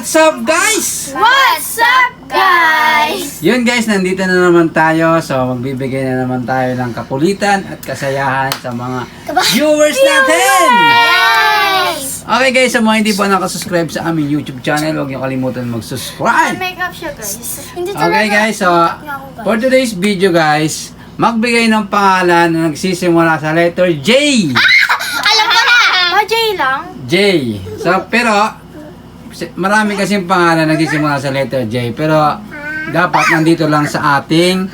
What's up guys? What's up, guys? Yun guys, nandito na naman tayo. So magbibigay na naman tayo ng kakulitan at kasayahan sa mga viewers natin. Yes! Okay guys, sa mga hindi pa nakasubscribe sa aming YouTube channel, huwag niyo kalimutan mag-subscribe. Makeup siya, guys. Hindi Okay guys, so for today's video guys, magbigay ng pangalan na nagsisimula sa letter J. Alam ko na! J lang? J. So pero marami kasing pangalan na nagsisimula sa letter J, pero dapat nandito lang sa ating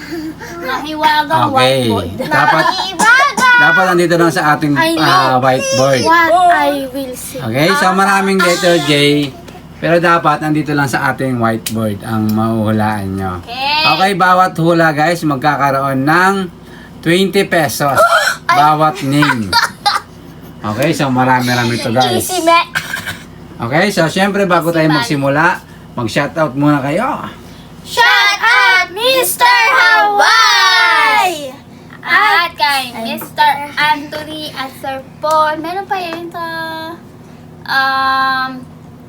Mahiwagang okay. whiteboard. Dapat nandito lang sa ating whiteboard. What I will say. Okay, so maraming letter J, pero dapat nandito lang sa ating whiteboard ang mahuhulaan nyo. Okay, bawat hula guys, magkakaroon ng 20 pesos. Bawat name. Okay, so marami-rami ito guys. Easy, me. Okay, so syempre bago tayo magsimula, mag-shoutout muna kayo. Shout out, Mr. Hawaii! At kay Mr. Anthony at Sir Paul. Meron pa yun sa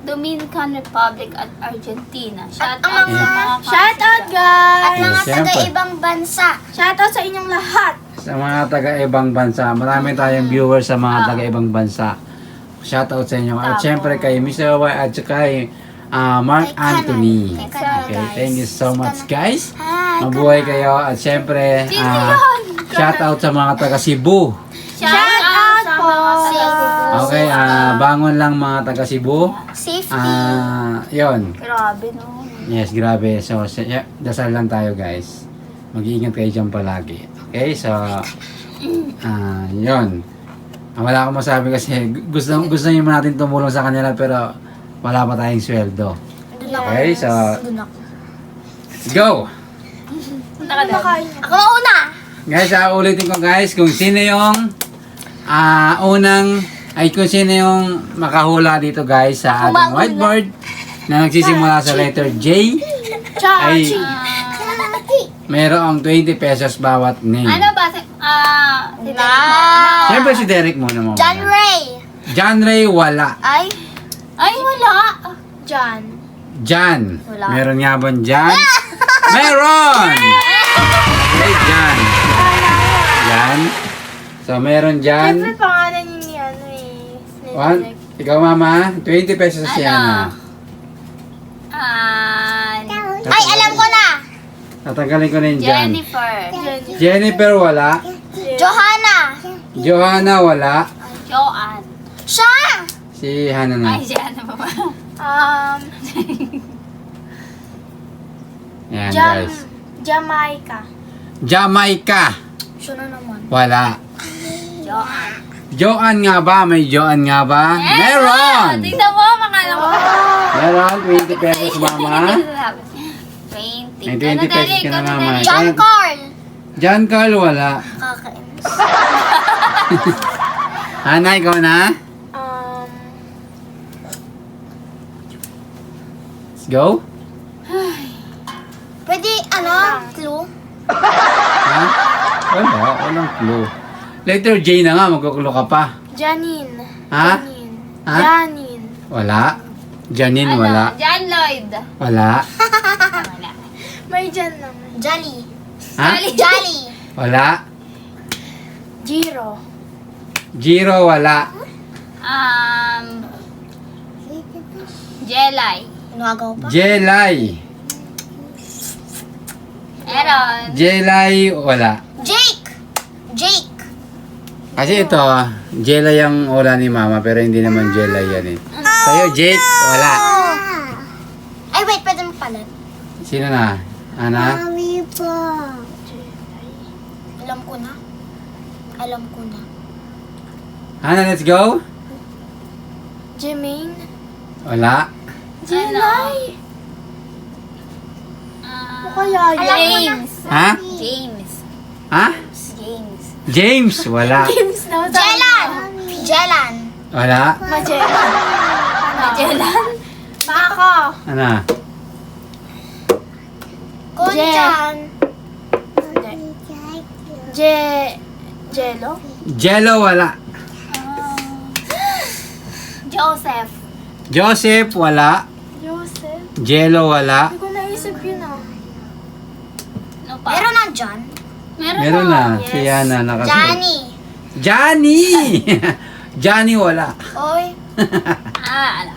Dominican Republic at Argentina. Shout out sa mga Shout out, guys! At mga Yes, syempre. taga-ibang bansa. Shout out sa inyong lahat! Sa mga taga-ibang bansa, marami tayong viewers sa mga taga-ibang bansa. Shoutout sa inyo. At syempre kay Mr. Y at kay Mark Anthony. Okay, thank you so much guys. Mabuhay kayo. At syempre, shoutout sa mga taga Cebu. Shout out po! Okay, bangon lang mga taga Cebu. Safety. Yon. Grabe no. Yes, grabe. So, dasal lang tayo guys. Mag-iingat kayo dyan palagi. Okay, so, yon. Wala akong masabi kasi gusto nyo natin tumulong sa kanila pero wala pa tayong sweldo. Okay, so, let's go! Ako mauna! Guys, ulitin ko guys kung sino yung kung sino yung makahula dito guys sa ating whiteboard na nagsisimula sa letter J ay mayroong 20 pesos bawat name. Ano ba? Siyempre si Derek muna mo. John Ray. John Ray, wala. Ay, wala. John. Jan. Wala. Meron nga ba Jan? Meron! Okay, Jan. Jan. So, meron Jan. Siyempre pangalan niyo ni ano eh. One. Ikaw mama, 20 pesos siya na. Ay, alam ko na. Tatanggalin ko na yung Jan. Jennifer. Jennifer, wala. Johanna. Johanna, wala. Joanne. Siya! Si Hannah na. Ay, Joanna pa ba? Yan guys. Jamaica. Jamaica. Siya na naman. Wala. Joanne. Joan nga ba? May Joan nga ba? Meron! Tingnan mo, makala mo. Meron, 20 pesos mama. 20. May 20 pesos ka na mama. John Carl. John Carl, wala. Kakainis. Hana, ikaw na? Let's go. Pwede, clue? Ha? Wala, walang clue. Letter J na nga, magkukulo ka pa. Janine. Ha? Janine. Ha? Janine. Wala. Janine, wala. John Lloyd. Wala. Wala. May Jan naman. Jolly. Ha? Jolly. Wala. Jiro. Jiro, wala. Jelay. Inuagaw pa? Jelay. Meron. Jelay, wala. Jake. Jake. Kasi ito, Jelay ang wala ni mama, pero hindi naman Jelay yan eh. Sa'yo, Jake, wala. Ay, wait. Pwede mo palit. Sino na? Ana? Mami po. Alam ko na. Alam ko na. Ana, let's go. Jermaine. Wala. Jelay. Ano kaya yun? James. Ha? James. Ha? James. James, wala. James na. Jelan. Jelan. Wala. Magellan. Jelan. Ako. Ana? Kunjan. Jello. Jello, wala. Joseph. Joseph, wala. Joseph. Jello, wala. Hindi ko naisip yun ah. Ano pa? Meron na John. Meron na. Si Yana nakasunod. Johnny. Johnny! Johnny, wala. Oy. Ano?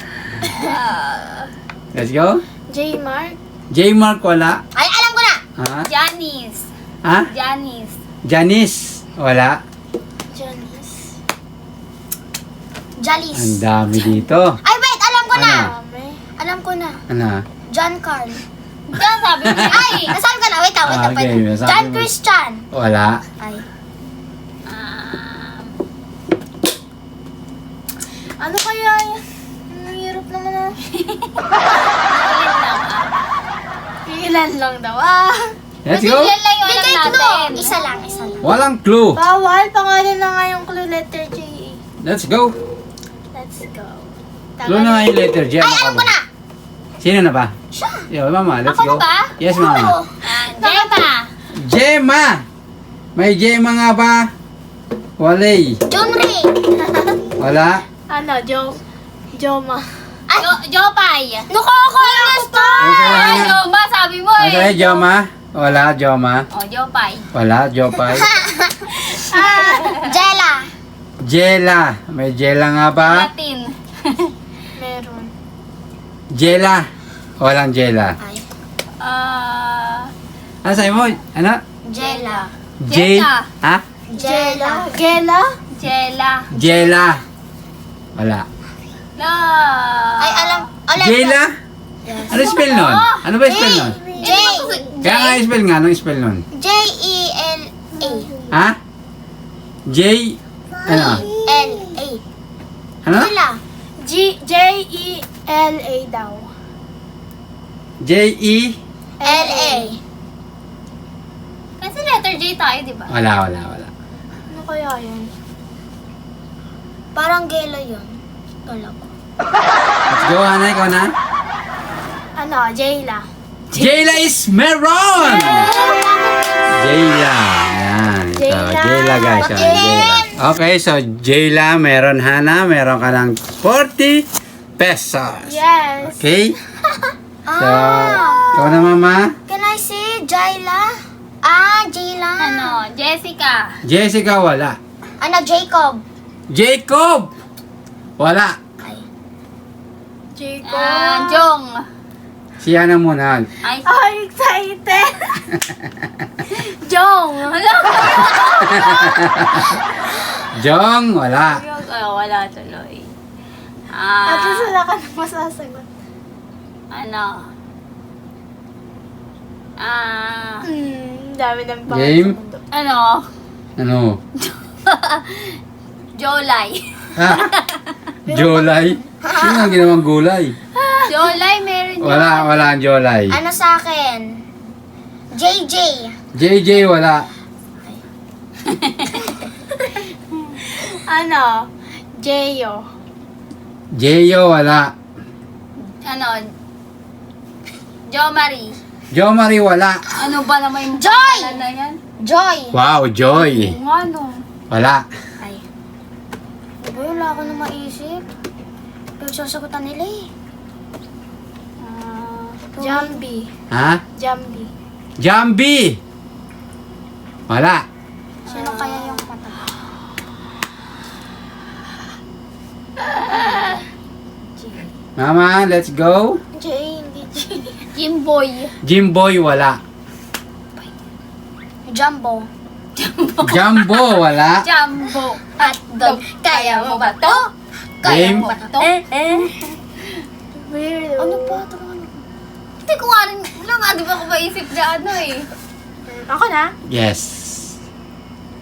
Let's go. J. Mark. J. Mark, wala. Ay, alam ko na. Ha? Janice. Ha? Janice. Janice, wala. Janice. Ang Jalis. dami dito. Ay, wait. Alam ko na. Ano? Alam ko na. Ano? John Carl. Kaya sabi mo, Ay, nasabi ko na. Wait, wait. Ah, okay, nasabi John mo. Christian. Wala. Ay. um, Ano kaya yan? Ang hirap naman ah. Ilan lang daw ah. Let's go. Yan lang yung alam Bigay natin. clue. Isa lang, isa lang. Walang clue. Bawal, pangalan na nga yung clue letter J. Let's go. Let's go. Clue na nga yung letter J. Ay, alam ko na. Sino na ba? Siya. Yo, mama, let's Ako go. na ba? Yes, mama. Oo. Gemma. Gemma! May Gemma nga ba? Walay. John Ray. Wala. Ano, Joma. Ay. Jopay. Naku, ako yung gusto. Ay, Joma, sabi mo Ano sa'yo, eh. Joma? Wala, Joma. Oh, Jopay. Wala, Jopay. Jella. Jela. May Jela nga ba? Latin. Meron. Jela. Walang Jela. Ay. Ano sa'yo mo? Ano? Jella. J? Jela. Ha? Jella. Gela? Jela. Jela. Wala. La. Ay, alam. Ulit. Jela? Yes. Ano spell nun? Ano ba spell nun? J. Kaya nga spell nga. Anong spell nun? J-E-L-A. Ha? J? Ano? L-A. Ano? Wala. J-E-L-A daw. J-E? L-A. Kasi letter J tayo, di ba? Wala. Ano kaya yan? Parang gela yun. Wala ko. Let's go, Hana. Ikaw na. Ano, Jayla. Jayla is meron! Jayla. Yan. Ito. Jayla. Jayla, guys. Yan, Jayla. Okay, so Jayla, meron Hana. Meron ka ng 40 pesos. Yes. Okay? So, ikaw na, mama. Can I say Jayla? Ah, Jayla. Ano? Jessica. Jessica, wala. Ano, Jacob? Jacob! Wala. Ay. Jong. Si Hana muna. Ay, Oh, excited. Jong. wala. Jong, wala. Wala tuloy. At least wala ka na masasagot. Ano? Dami ng pangalan Game? sa mundo. Ano? Ano? Jolay. Ha? Jolay? Sino ang ginawang gulay? Jolay, meron yun. Wala ang Jolay. Ano sa akin? JJ. JJ, wala. Ano? Jeyo. Jeyo, wala. Ano? Jo Marie. Jo Marie, wala. Ano ba naman yung Joy! pangalan na yan? Joy. Wow, Joy. Kung ano? Wala. Ay. Diba wala ako na maisip? Pagsasagutan nila eh. Jambi. Ha? Jambi. Jambi. Wala. Sino kaya yung kata? Mama, let's go. J, hindi J. Jimboy. Jimboy, wala. Jumbo. Jumbo, wala. Jumbo. Hotdog. Kaya mo ba to? Game. Kaya mo ba to? Weird. Ano pa? Ito ano? Hindi ko nga rin, wala nga, di ba ako maisip na ano eh. Ako na? Yes.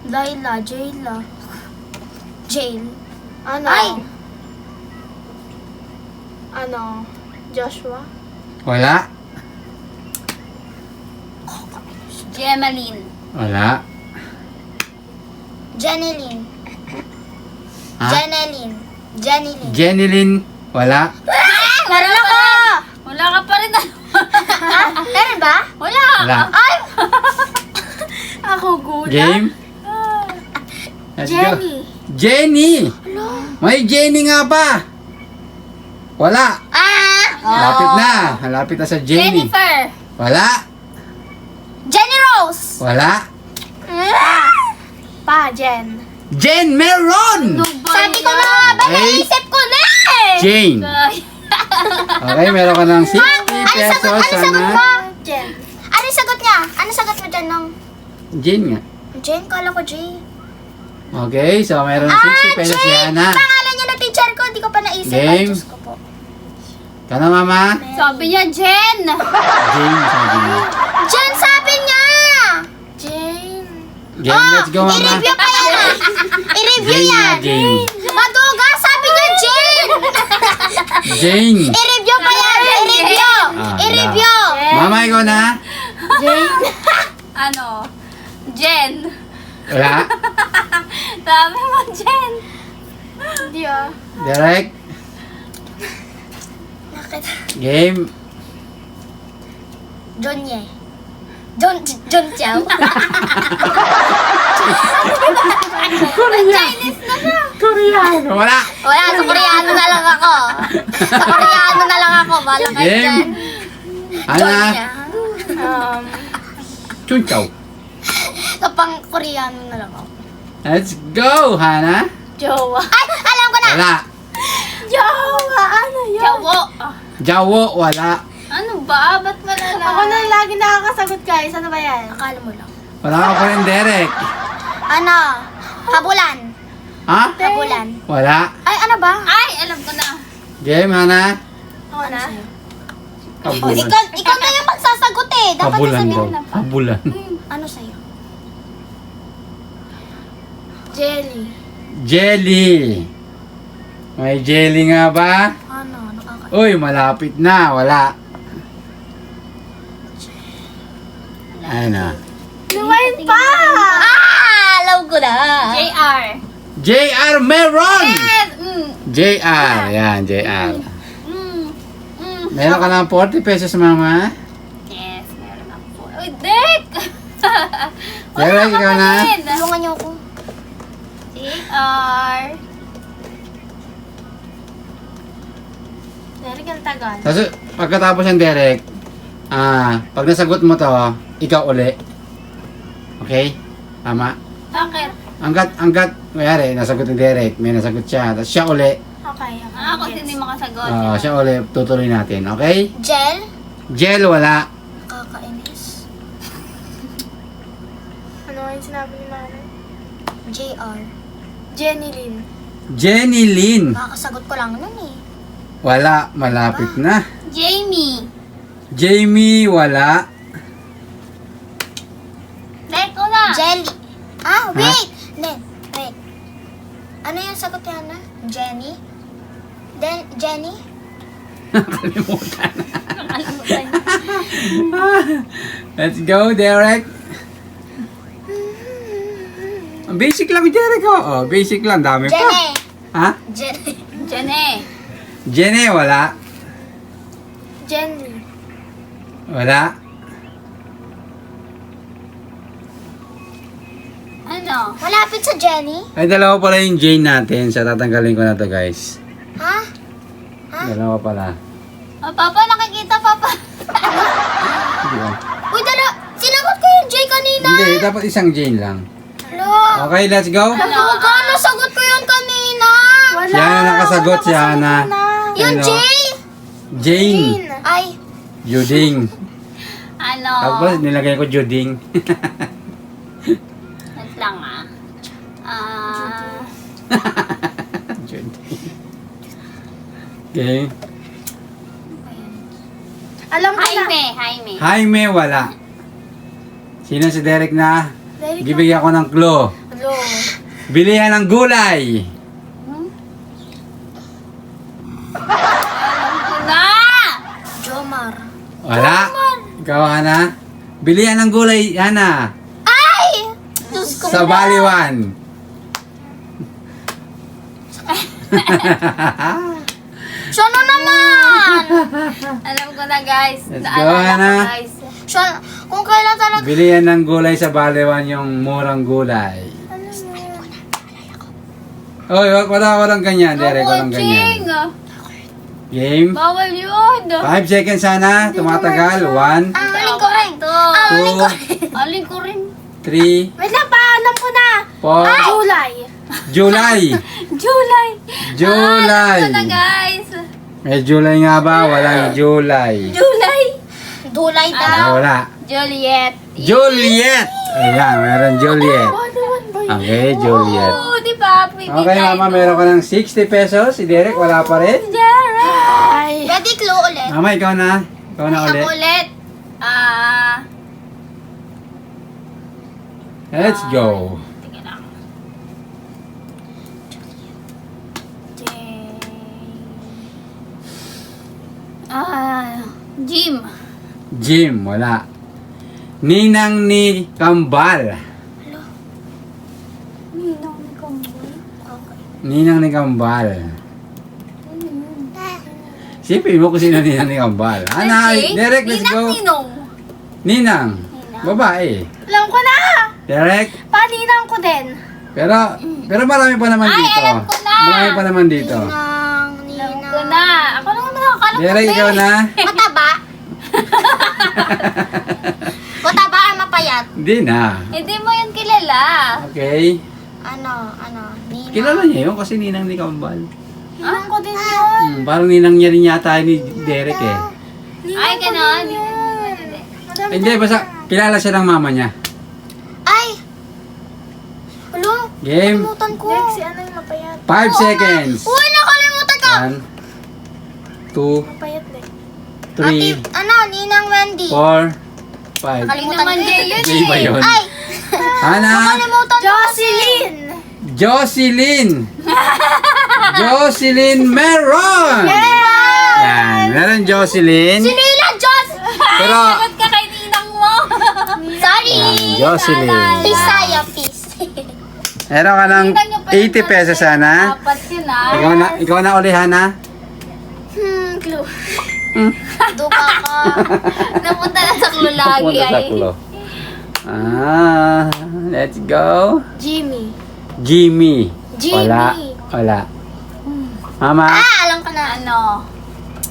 Layla, Jayla. Jail. Ano? Ay! Ano? Joshua? Wala. Gemaline. Wala. Janeline. Ha? Janeline. Janeline. Jenilyn, wala. Meron ako! Wala ka pa rin. Meron ba? Wala. Wala. Ay! Ako gulat. Game. Let's go. Jenny. Jenny. May Jenny nga ba? Wala. Ah! Malapit na. Malapit na sa Jenny. Jennifer. Wala. Jenny Rose! Wala. Pa, Jen. Jen Meron! Sabi ko na nga ba, Okay. naisip ko na eh! Jane. Ay. Okay, meron ka ng 60 Ano pesos. sagot mo? Sana. Jen. Ano sagot niya? Ano sagot mo dyan nung... Jane nga. Jen, kala ko J. Okay, so meron ng 60 pesos si Ana. Pangalan niya na teacher ko, di ko pa naisip. Ay, Game. Diyos ko po. Kano, mama? Sabi niya, Jen. Jane, sabi niya. Jen, sabi niya! Jane. Jane, let's go, mama. I-review pa yan ah. I-review Jane yan. na, Jane. Maduga, sabi niya Jane. Jane. I-review pa yan. I-review. Ah, I-review. Mama, ikaw na? Jane. Ano? Jen. Wala. Sabi mo, Jen. Hindi ah. Direct. Bakit? Game. John Ye. John Chow. Chinese na siya. Koreano. Wala. Wala, sa Koreano na lang ako. Sa Koreano na lang ako. Bala kayo Game. dyan. Ana. Chunchaw. Sa pang Koreano na lang ako. Let's go, Hana. Jowa. Ay, alam ko na. Wala. Jowa. Ano yun? Jawo. Jawo, wala. Ano ba? Ba't malala? Ako na lagi nakakasagot guys. Ano ba yan? Akala mo lang. Wala ka pa rin, Derek. Ano? Habulan. Ha? Habulan. Wala. Ay, ano ba? Ay, alam ko na. Game, Hana. Ako na. Habulan. Ikaw na yung magsasagot eh. Dapat Habulan daw. sabihin na pa. Habulan. Ano sa'yo? Jelly. Jelly. May jelly nga ba? Ano? Nakaka... Uy, malapit na. Wala. Ano? Lumayan pa! Alam ko na. JR. JR Meron! Yes. JR. Yan, JR. Mm. Meron ka ng 40 pesos, mama. Yes, meron ako. Uy, Dek! Derek, ikaw na. Tulungan niyo ako. JR. Derek, ang tagal. Tapos, pagkatapos ng Derek, pag nasagot mo to, ikaw uli. Okay? Tama? Bakit? Hanggat, mayari, nasagot ni Derek, may nasagot siya, tapos siya uli. Okay. Ako hindi makasagot. Siya uli, tutuloy natin. Okay? Gel? Gel, wala. Kakainis. Ano yung sinabi ni Mama? JR. Jenny Lynn. Jenny Lynn. Makakasagot ko lang nun eh. Wala, malapit na. Jamie. Jamie, wala. Dek ko na. Jelly. Ah, wait! Wait. Ano yung sagot niya na? Jenny? Jenny? Nakalimutan. Nakalimutan. Let's go, Derek. Ang basic lang, Derek. Oh, basic lang. Dami pa. Jenny. Ha? Jenny. Jenny. Jenny, wala. Jenny. Wala. Ano? Malapit sa Jenny? Ay, dalawa pala yung Jane natin. So, tatanggalin ko na to, guys. Ha? Dalawa pala. Oh, Papa, nakikita, Papa. Hindi ba? Uy, sinagot ko yung J kanina. Hindi, dapat isang Jane lang. Hello. Okay, let's go. Gano, sagot ko yun kanina. Si Hana nakasagot, si Hana. Yung Ano? J? Jane. Ay, Juding. Ano? Tapos, nilagay ko Juding. Wait lang Juding. Okay. alam ko na. Jaime. Jaime, wala. Sino si Derek na? Derek Bibigyan ko ng clue. Hello. Bilihan ng gulay. Na! Jomar. Wala. Ikaw, Hana. Bilihan ng gulay, Hana. Ay! Diyos ko. Sa Baliwan. Siya naman! Alam ko na, guys. Let's go, Naalala ko, Hana. guys. Siya, kung kailan talaga... Bilihan ng gulay sa Baliwan yung murang gulay. Ano yun? Oy, walang ganyan, Derek. Walang ganyan. Coaching. Game. Bawal yun. 5 seconds sana. Tumatagal. 1, Aling ko rin. 2, Aling ko rin. 3, Wait lang pa, alam ko na. 4, July. July. July. July. Ito na guys. May July nga ba? Walang July. July. July Ay, daw. wala. Juliet. Juliet. Ayan, meron Juliet. Okay, Juliet. Oo, di ba? Pwede Okay, tayo mama, to. meron ka ng 60 pesos. Si Derek, wala pa rin. Jared. Ready, clue ulit. Mama, ikaw na. Ikaw na Ako ulit. ulit. Let's go. Tingnan lang. Jim. Jim, wala. Ninang ni Kambal. Ninong ni Kambal. Ninang ni Kambal. Sipin mo kung sino Ninang ni Kambal. Anay, Derek, let's go. Ninong. Ninang. Babae. Alam ko na. Derek. Paninang ko din. Pero marami pa naman Ay, dito. alam ko na. Marami pa naman dito. Alam ko na. Ako lang nakakalam Derek, ikaw na. Mataba. Mataba ang mapayat. Hindi na. Hindi mo yun kilala. Okay. Ano, Nina. Kilala niya yun kasi Ninang ni Kambal. Ninang ko din yun. Parang ninang niya rin yata ni Derek eh. Ay, ganon. Hindi, basta kilala siya ng mama niya. Ay! Hello? Game. Kalimutan ko. Lexi, ano yung mapayat? 5 seconds. Uy, nakalimutan ko! 1, 2, Mapayat na. 3, Ninang Wendy. 4, 5. Nakalimutan naman Jay yun Jay ba yun? Ay! Ana? Nakalimutan ko. Jocelyn! Jocelyn! Jocelyn Meron! Yan, meron Jocelyn. Nila, Pero, Sagot ka kay ninang mo. Sorry! yan, Jocelyn. Pisaya, peace. Meron ka ng 80 pesos sana. Dapat yun ah. Ikaw na uli, Hana. Clue. Hmm. Duka ka. Napunta na sa clue lagi Punta sa ay. klo. Let's go. Jimmy. Jimmy. Jimmy. Wala. Mama. Alam ko na. Ano?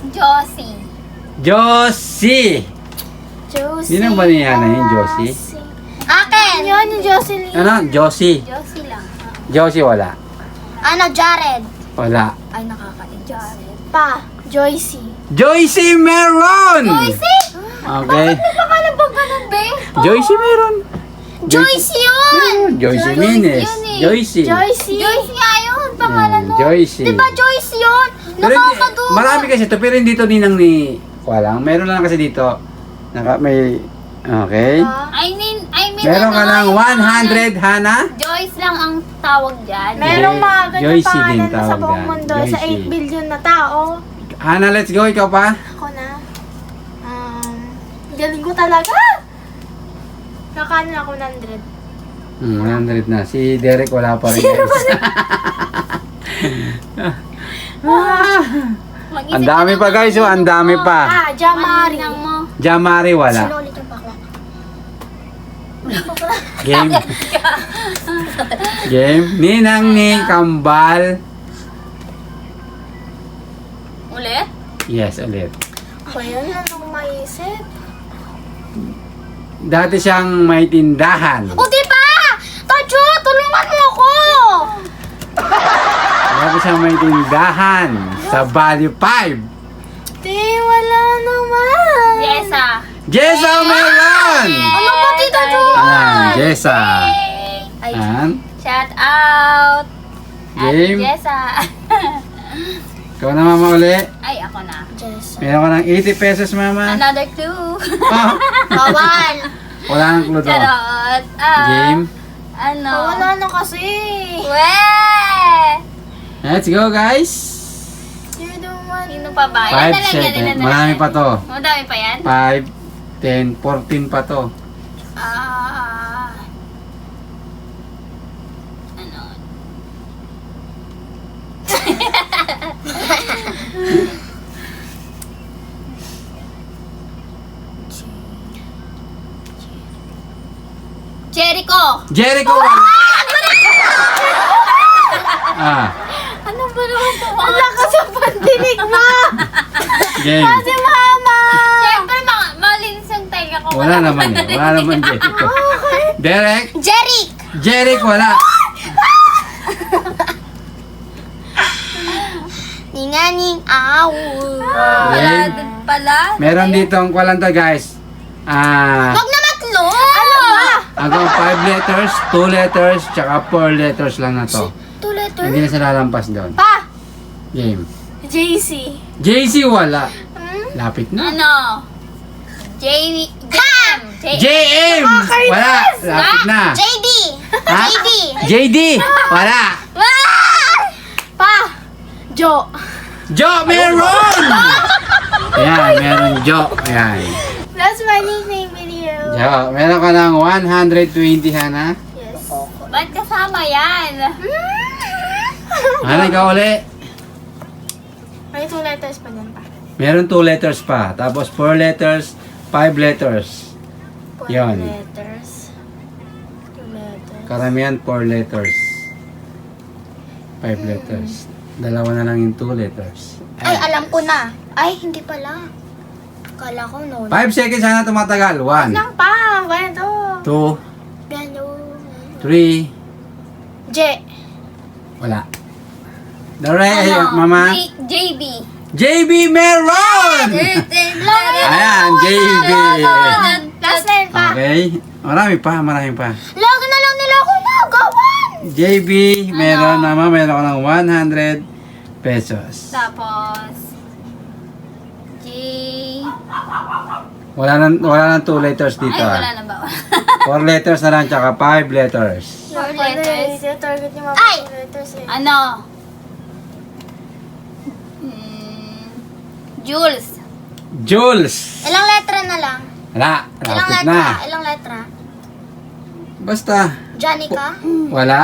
Josie. Josie. Josie. Ninang ba niya na yun, Josie? Akin. Yun, yung Jocelyn. Ano? Josie. Josie lang. Josie wala. Jared. Wala. Ay, nakaka-Jared. Pa. Joycey. Joycey Meron! Joycey? Okay. Pangalan ba ganun, be? Joycey Meron. Joycey yun! Joycey Joyce Mines. yun eh. Joycey. Joycey. Joyce nga yun, pangalan mo. Joycey. Diba Joyce yun? Pero Nakakadugo. marami kasi ito, pero hindi ito ninang ni... Walang. Meron lang kasi dito. May... Okay. I mean, Meron ka ng 100, Hana? Joyce lang ang tawag dyan. Merong mga ganyan Joycey din pangalan na sa tawag buong yan. mundo sa Joycey. 8 billion na tao. Hana, let's go. Ikaw pa? Ako na. Galing ko talaga. Nakano na ako 100. 100 na. Si Derek wala pa rin. Mag-isip Ang dami ka pa ng guys. Oh, ang dami pa. Jamari. Maninang mo. Jamari Sino wala. ulit yung bakla? Game. Game. Ninang ni Kambal. Ulit? Yes, ulit. Ako yun, anong maisip? Dati siyang may tindahan. O diba? Tajo, tulungan mo ako! Dati siyang may tindahan sa Value 5. Di, wala naman. Jessa. Jessa Meron! Ano ba dito, Jo? Jessa. Ay, Ayan. shout out. Game. Ate Jessa. Ikaw na mama uli. Ay, ako na. Jess. Meron ka ng 80 pesos mama. Another clue. Oh, Bawal. wala nang clue to. Charot. Game. Ano? Wala na kasi. Weh! Let's go guys. You're the one. Sino pa ba? 5 Ilan na lang yan, ilan seconds. na lang Marami yan. pa to. Madami pa yan? 5, 10, 14 pa to. Ano? Jericho! Jericho wala. Ano ba naman ito? Wala ka sa pandinig mo. Game. Si Mama! Siyempre, malinis yung tenga ko. Wala naman eh. Wala naman Jericho. Derek. Jeric! Jeric, wala. Ninganing aw. Wala Game. din pala. Meron dito ang kwalanta guys. Wag na mag-close! Ano ba? Hanggang 5 letters, 2 letters, tsaka 4 letters lang na to. 2 letter? Hindi na sila lampas doon. Pa! Game. JC. JC, wala. Lapit na. Ano? JM. JM! Wala. Lapit na. JD! Ha? JD! JD! Wala. Pa! Jo! Jo, meron! Ayan, meron Jo. Ayan. That's my nickname video. Jo, meron ka ng 120, Hana. Yes. Ba't kasama yan? Hana, ikaw uli. May 2 letters pa dyan pa. Meron 2 letters pa. Tapos 4 letters, 5 letters. 4 Yan. letters. 2 letters. Karamihan 4 letters. 5 letters. Dalawa na lang yung 2 letters. Ay, alam ko na. Ay, hindi pala. Kala ko no. 5 seconds sana tumatagal. 1, Lang pa. Kwento. 2, Galo. 3, J. wala. Dore, mama. JB. JB meron! Ayan, JB. Last name pa. Okay. Marami pa. Lagi na lang nila ako nagawan. JB, meron naman. Meron ka ng 100 pesos. Tapos, J... Wala nang 2 letters dito. Ay, wala ah. na ba? 4 letters na lang, tsaka 5 letters. 4 letters. Target niyo mga Ay! 4 letters eh. Ano? Hmm, Jules. Jules. Ilang letra na lang? Wala. Ilang Lapit letra? na. Ilang letra? Basta. Janica? Wala.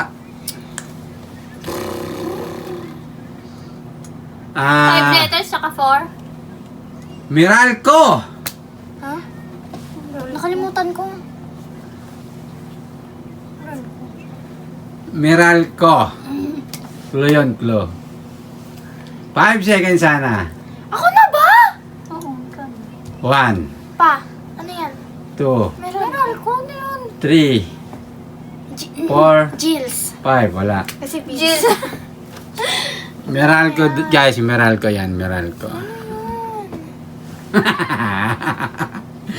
5 letters, saka 4. Miralco. Ha? Nakalimutan ko. Miralco. Clue yun, clue. 5 seconds sana. Ako na ba? Oo, ikaw. 1, Pa. Ano yan? 2, Meron ko na yun. 3, 4, Jills. 5. Wala. Kasi Jules. Meralco, guys. Meralco yan. Meralco.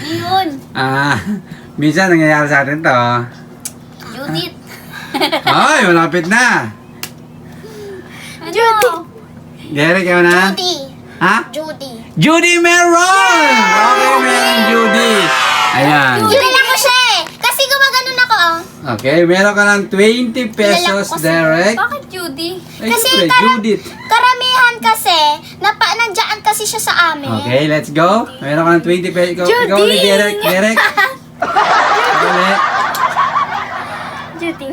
Yun. Minsan nangyayari sa atin to. Judith. Ay, malapit na. Ano? Derek, ikaw na? Judy. Ha? Judy. Judy Meron! Okay, meron Judy. Ayan. Kilala ko siya eh. Kasi gumaganon ako oh. Okay, meron ka ng 20 pesos, Kilala ko kasi. Derek. Bakit Judy? Ay, Kasi siyempre, Judith. Karamihan kasi, nandiyan kasi siya sa amin. Okay, let's go. Meron ka ng 20 pesos. Ikaw ulit, Derek. Derek. Ikaw ulit. Judy.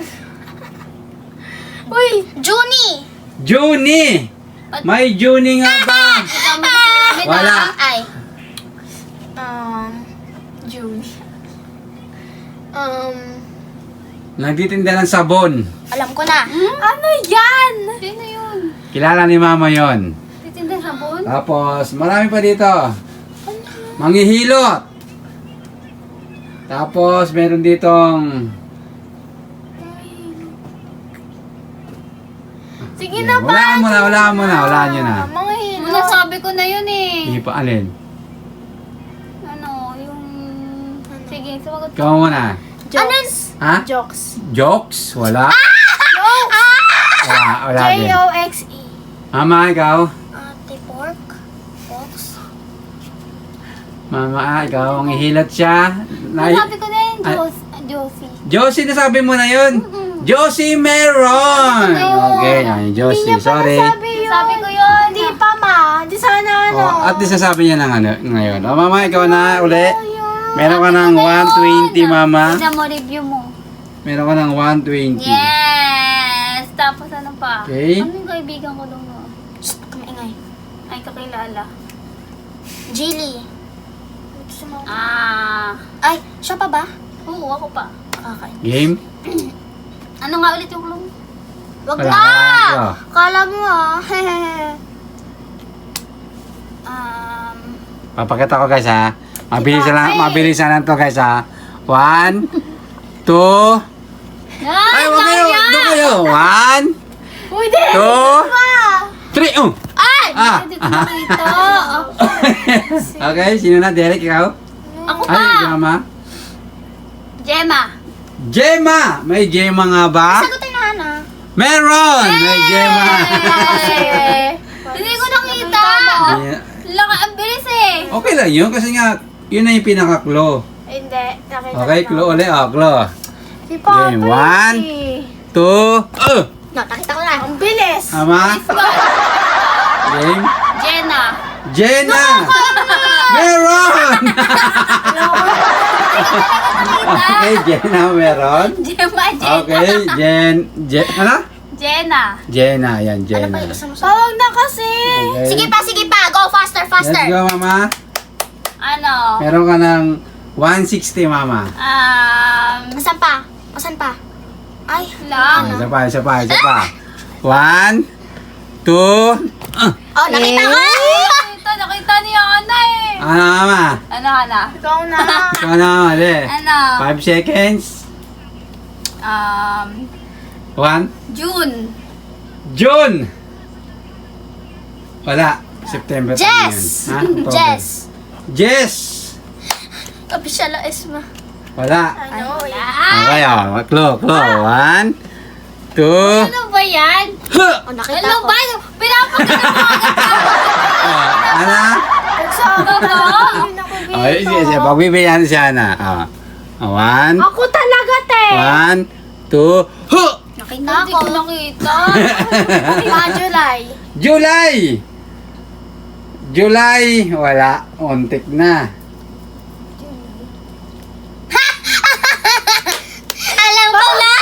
Uy, Junie. Juni. May Juni nga ba? Wala. Ay. Junie. Nagtitinda ng sabon. Alam ko na. Ano yan? Sino yun? Kilala ni Mama yon. Titinda sabon? Tapos, marami pa dito. Manghihilot. Tapos, meron ditong... Sige na ba? Wala nyo na. Mga hilo. Nasabi ko na yun eh. Hindi pa alin. Ano, yung... Sige, sumagot Ikaw muna. Jokes. Ha? Jokes. Jokes? Wala. Jokes. Wala din. J-O-X-E. Mama, ikaw? Ate Pork. Fox. Mama, ikaw ang ihilot siya. Nasabi ko na yun, Ay. Josie. Josie, nasabi mo na yun. Josie Meron. Okay, ay, Josie. Sorry. Sabi ko yun. Hindi pa ma. Di sana ano. Oh, at least nasabi niya ng ano, ngayon. O, Mama, ikaw na uli. Meron ka ng 120, Mama. Tignan mo, review mo. Meron ka ng 120. Yes! Tapos ano pa? Okay. Ano yung kaibigan ko doon? Shh, kamaingay. Ay, kakilala. Jilly. Ay, siya pa ba? oo, ako pa. Okay. Game? Ano nga ulit yung clue? Wag Wala. na! Kala mo ah. Um, Papakita ko guys ha. Mabilisan lang to guys ha. 1, 2, ay, wag kayo. Doon kayo. 1, 2, 3. Ay! Ah. Hindi ko makita. Okay, sino na? Derek, ikaw? Ako Ay, pa. Gemma. Gemma. Gemma! May Gemma nga ba? Sagutin na, Hana. Meron! May Gemma. Hindi ko nakita. Yeah. Laka, ang bilis eh. Okay lang yun kasi nga, yun na yung pinaka-clue. Hindi. Nakita Okay, clue ulit. Clue. Si Game 1, 2, No, nakita ko na. Ang bilis. Tama? Game. Jenna. Jenna! Meron! Okay, Jenna meron. Gemma, Jenna. Okay, ano? Jenna. Jenna, yan, Ano Jenna. pa yung gusto mo sa... Tawag na kasi. Okay. Sige pa. Go faster, Let's faster. go, Mama. Ano? Meron ka ng 160, Mama. Asan pa? Ay, Lang. Isa pa. 1, 2, Oh, nakita ko! Nakita niya Ana eh. ano, Mama? Ano, Ana? Ikaw na. Ikaw na, mali. Ano? 5 seconds. 1, June. June! Wala. September pa yan. Jess! Ha? October. Jess! Jess! Official na Esma. Wala. Ano? Okay, clue. 1, 2, Ano ba yan? Oh, nakita Ano ko. ba? Pinapakita mo agad. Ana? Nagsama ba? Okay, sige. Pagbibigyan natin si Ana. 1, Ako talaga, te. 1, 2, Nakita Hindi ko nakita. July. July! Wala. Untik na. Alam ko na!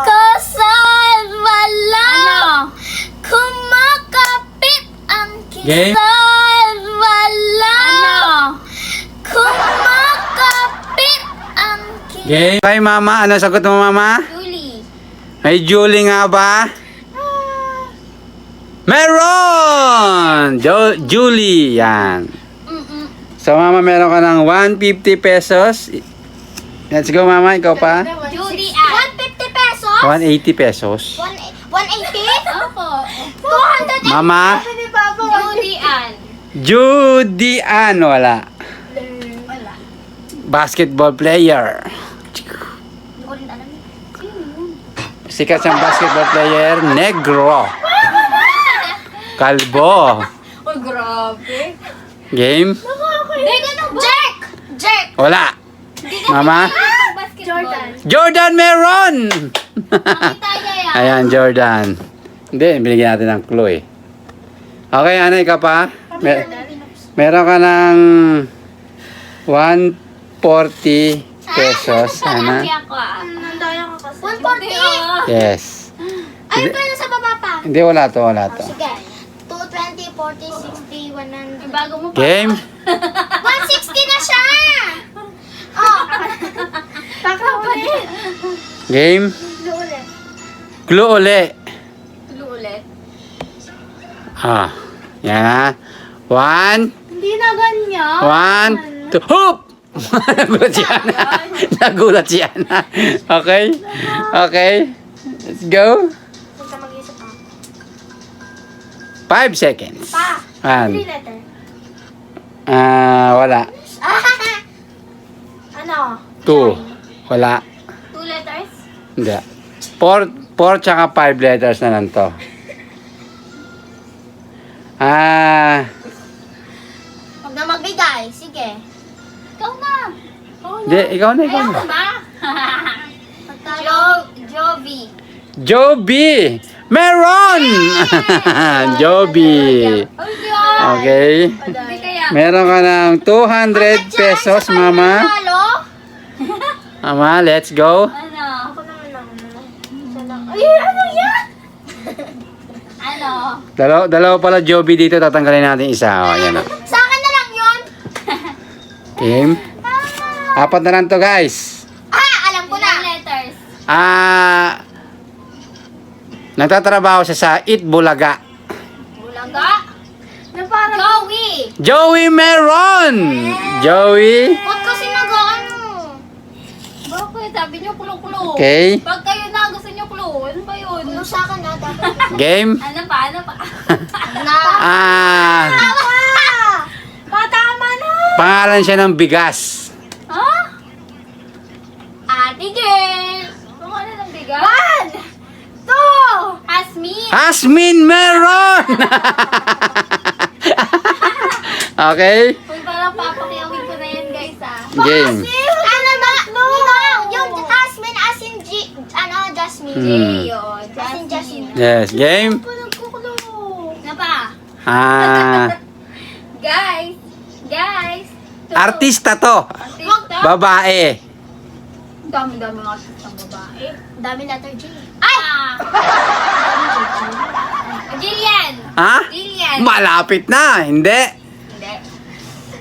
Kasal wala! Ano? Kumakapit ang Game? kisal wala! Ano? Kumakapit ang kisal. Game. Okay, Mama. Ano sagot mo, Mama? Julie. May Julie nga ba? Meron! Julie. Yan. So, Mama, meron ka ng 150 pesos. Let's go, Mama. Ikaw pa? Julie Ann. 150 pesos? 180 pesos. 180? Ako. 200 Mama? Julie Ann. Judy Ann. Wala. Wala. Basketball player. Hindi ko rin alam. Sikat siyang basketball player. Negro. Kalbo. Oh, grabe. Game? Hindi ka na ba? Jerk! Wala. Mama? Jordan meron! Nakita niya yan. Ayan, Jordan. Hindi, binigyan natin ng clue eh. Okay, Ana, ikaw pa? Meron ka ng 140 pesos, Ana. Laki ako ah. 140? Yes. Ay, pwede sa baba pa. Hindi, wala to. Sige. 220, 40, 60, 100. Bago mo pa. Game? 160 na siya! Oh! Pakaulit. Game? Ulit. Clue uli. Ulit. Yan ha. 1, Hindi na ganyan. 1, 2, hoop! Nagulat si Ana. Nagulat si Ana. Okay? Okay. Let's go. Punta mag-isip ako. 5 seconds. Pa! 1. 3 letter. Wala. Ano? 2. Wala. 2 letters? Hindi. 4 tsaka 5 letters na lang to. Huwag na magbigay. Sige. Ikaw na. Hindi, ikaw na, ikaw na. Jovi. Joby! Meron! Joby! Okay. Hindi kaya. Meron ka ng 200 pesos, Mama. Halo? Mama, let's go. Ano? Ako naman lang. Isa lang. Ay, ano yan? Ano? Dalawa pala Joby dito, tatanggalin natin isa. O, yan o. Sa akin na lang yun. Game. 4 na lang to, guys. Alam ko na. Ilang letters? Nagtatrabaho siya sa Eat Bulaga. Bulaga? Na parang Joey. Joey Meron! Joey. Ba't kasi nag-ano? Bakit? Sabi niyo kulo-kulo. Okay. Pag kayo na gusto niyo kulo, ano ba yun? Ano sa akin na dapat? Game. Ano pa? Ano pa? Na. Ah, Patama na. pangalan siya ng bigas. Ha? Ate girl! Kung ano ng bigas? 1! 2! Asmin! Asmin Meron! Okay. Kung parang papakiyawin ko na yan guys Game. Ano ba? Ninong, yung Jasmine as in Jasmine. Yun. As in Jasmine. Yes, game. Nagkukulo. Na pa? Ah, Guys! artista to. Artista? Babae. Dami-dami mga artistang babae. Dami letter J. Ay! Jillian! Ha? Jillian! Malapit na. Hindi. Hindi.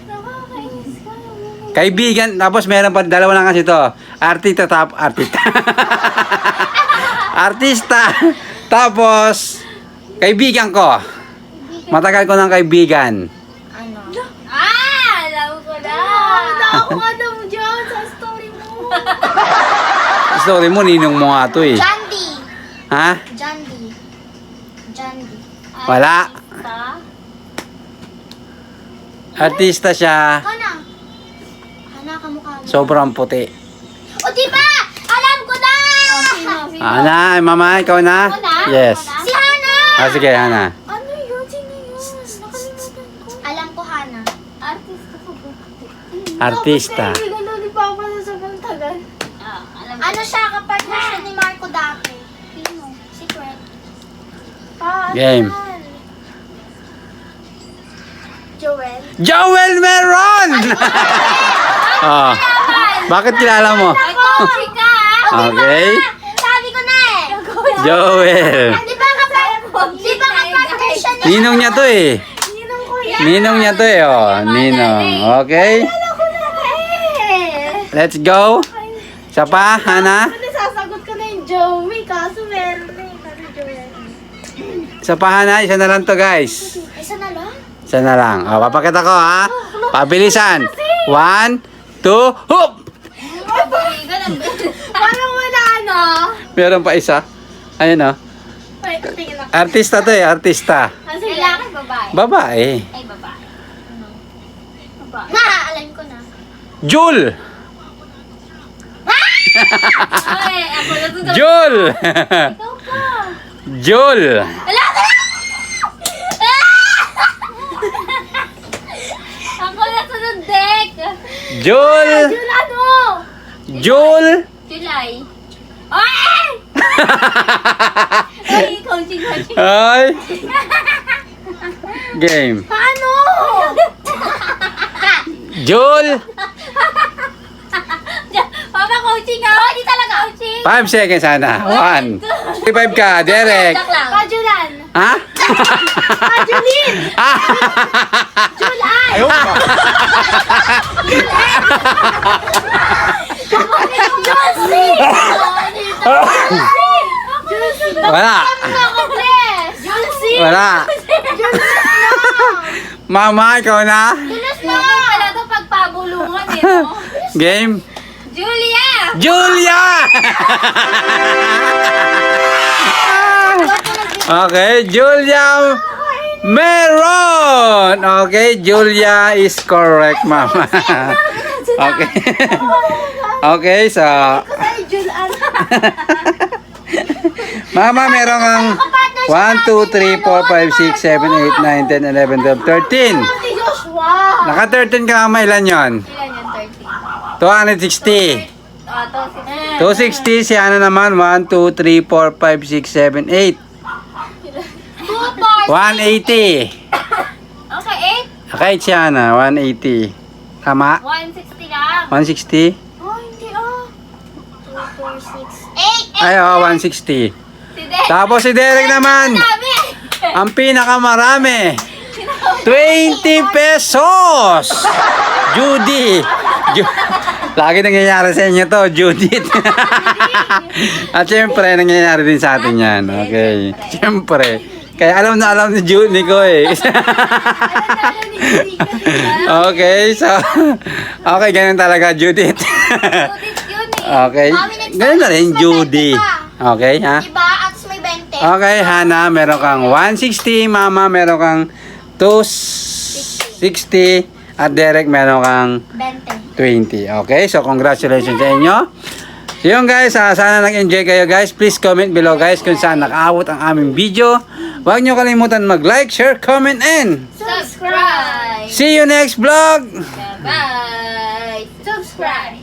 Nakakainis ka. Kaibigan. Tapos meron pa dalawa lang kasi to. Artista. Artista. Tapos kaibigan ko. Matagal ko ng kaibigan. Ano? Alam ko na! Ako ano mo dyan sa story mo. Sorry mo, ninong mo nga to eh. Jandy. Ha? Jandy. Wala. Artista siya. Hana. Hana, kamukha mo. Sobrang puti. O, diba? Alam ko na! Sino? Ana, mama, ikaw na? Ako na? Yes. Si Hana! Ah, sige, Hana. Ano yun? Sino yun? Nakalimutan ko. Alam ko, Hana. Artista ko ba? Artista. Kaibigan daw ni Papa sa sobrang tagal. Alam ko. Ano siya, kapartner siya ni Marco dati. Sino? Secret. Game. Joel. Joel Meron! Oh. Bakit kilala mo? Ay, coach ka! Okay. Sabi ko na eh. Joel. Di ba kapartner siya ni... Ninong niya to eh. Ninong ko yan. Ninong niya to eh. Oh, ninong. Okay. Ako na eh. Let's go. Isa pa, Hana. Nasasagot ko na yung Joey, kaso meron na yung Joel. Isa pa, Hana. Isa na lang to, guys. Isa na lang? Isa na lang. O, papakita ko, ha. Pabilisan. 1, 2, hoop! Parang wala, no? Meron pa isa. Ayun, oh. Wait, tingin ako. Artista to eh, artista. Kasi lalaki, babae. Babae. Ay, babae. Babae. Na, alam ko na. Jul! Ay, ako na to. Jul! Ikaw pa. Jul! Wala ka na! Ako na sunod deck. Jul! Jul ano? Jul! July. Ay! Ay, coaching. Ay! Game. Paano? Jul! Papa, coaching ha? Hindi talaga coaching. 5 seconds, Hana. 1. 5 ka, Derek. Pajulan. Ha? Pajulin. July. Ayaw ka. Josie. Wala. Josie. Wala. Mama, ikaw na? Hindi pala ito pagpabulungan eh, no? Game. Julia! Julia! Okay, Julia Meron! Okay, Julia is correct, Mama. Okay. Okay, so... Ay, Julan. Mama, meron kang 1, 2, 3, 4, 5, 6, 7, 8, 9, 10, 11, 12, 13. Si Joshua. Naka 13 ka, Mama. Ilan yon? Ilan yan? 30. 260. To, 260, si Ana naman. 1, 2, 3, 4, 5, 6, 7, 8. 180. Okay, Okay, si Ana. 180. Tama? 160 lang. 160? Oh, hindi oh. 2, 4, 6, 8. Ay, 160. Si Derek. Tapos si Derek naman. Dami. Ang pinakamarami. 20 pesos! Judy! Lagi nangyayari sa inyo to, Judith. At syempre, nangyayari din sa atin yan. Okay. Syempre. Kaya alam ni Judy ko eh. Okay, so okay, ganun talaga Judith. Judith yun eh. Okay. Mami, next Ganun na time, rin mas may Judy. 20 pa. Okay, ha? Diba? At may 20. Okay, Hana, meron kang 160, Mama, meron kang 260, at Derek, meron kang 20. 20. Okay, so congratulations sa inyo. So yun guys, sana nag-enjoy kayo guys. Please comment below guys kung saan nakaabot ang aming video. Huwag nyo kalimutan mag-like, share, comment, and Subscribe. see you next vlog! Bye. Subscribe.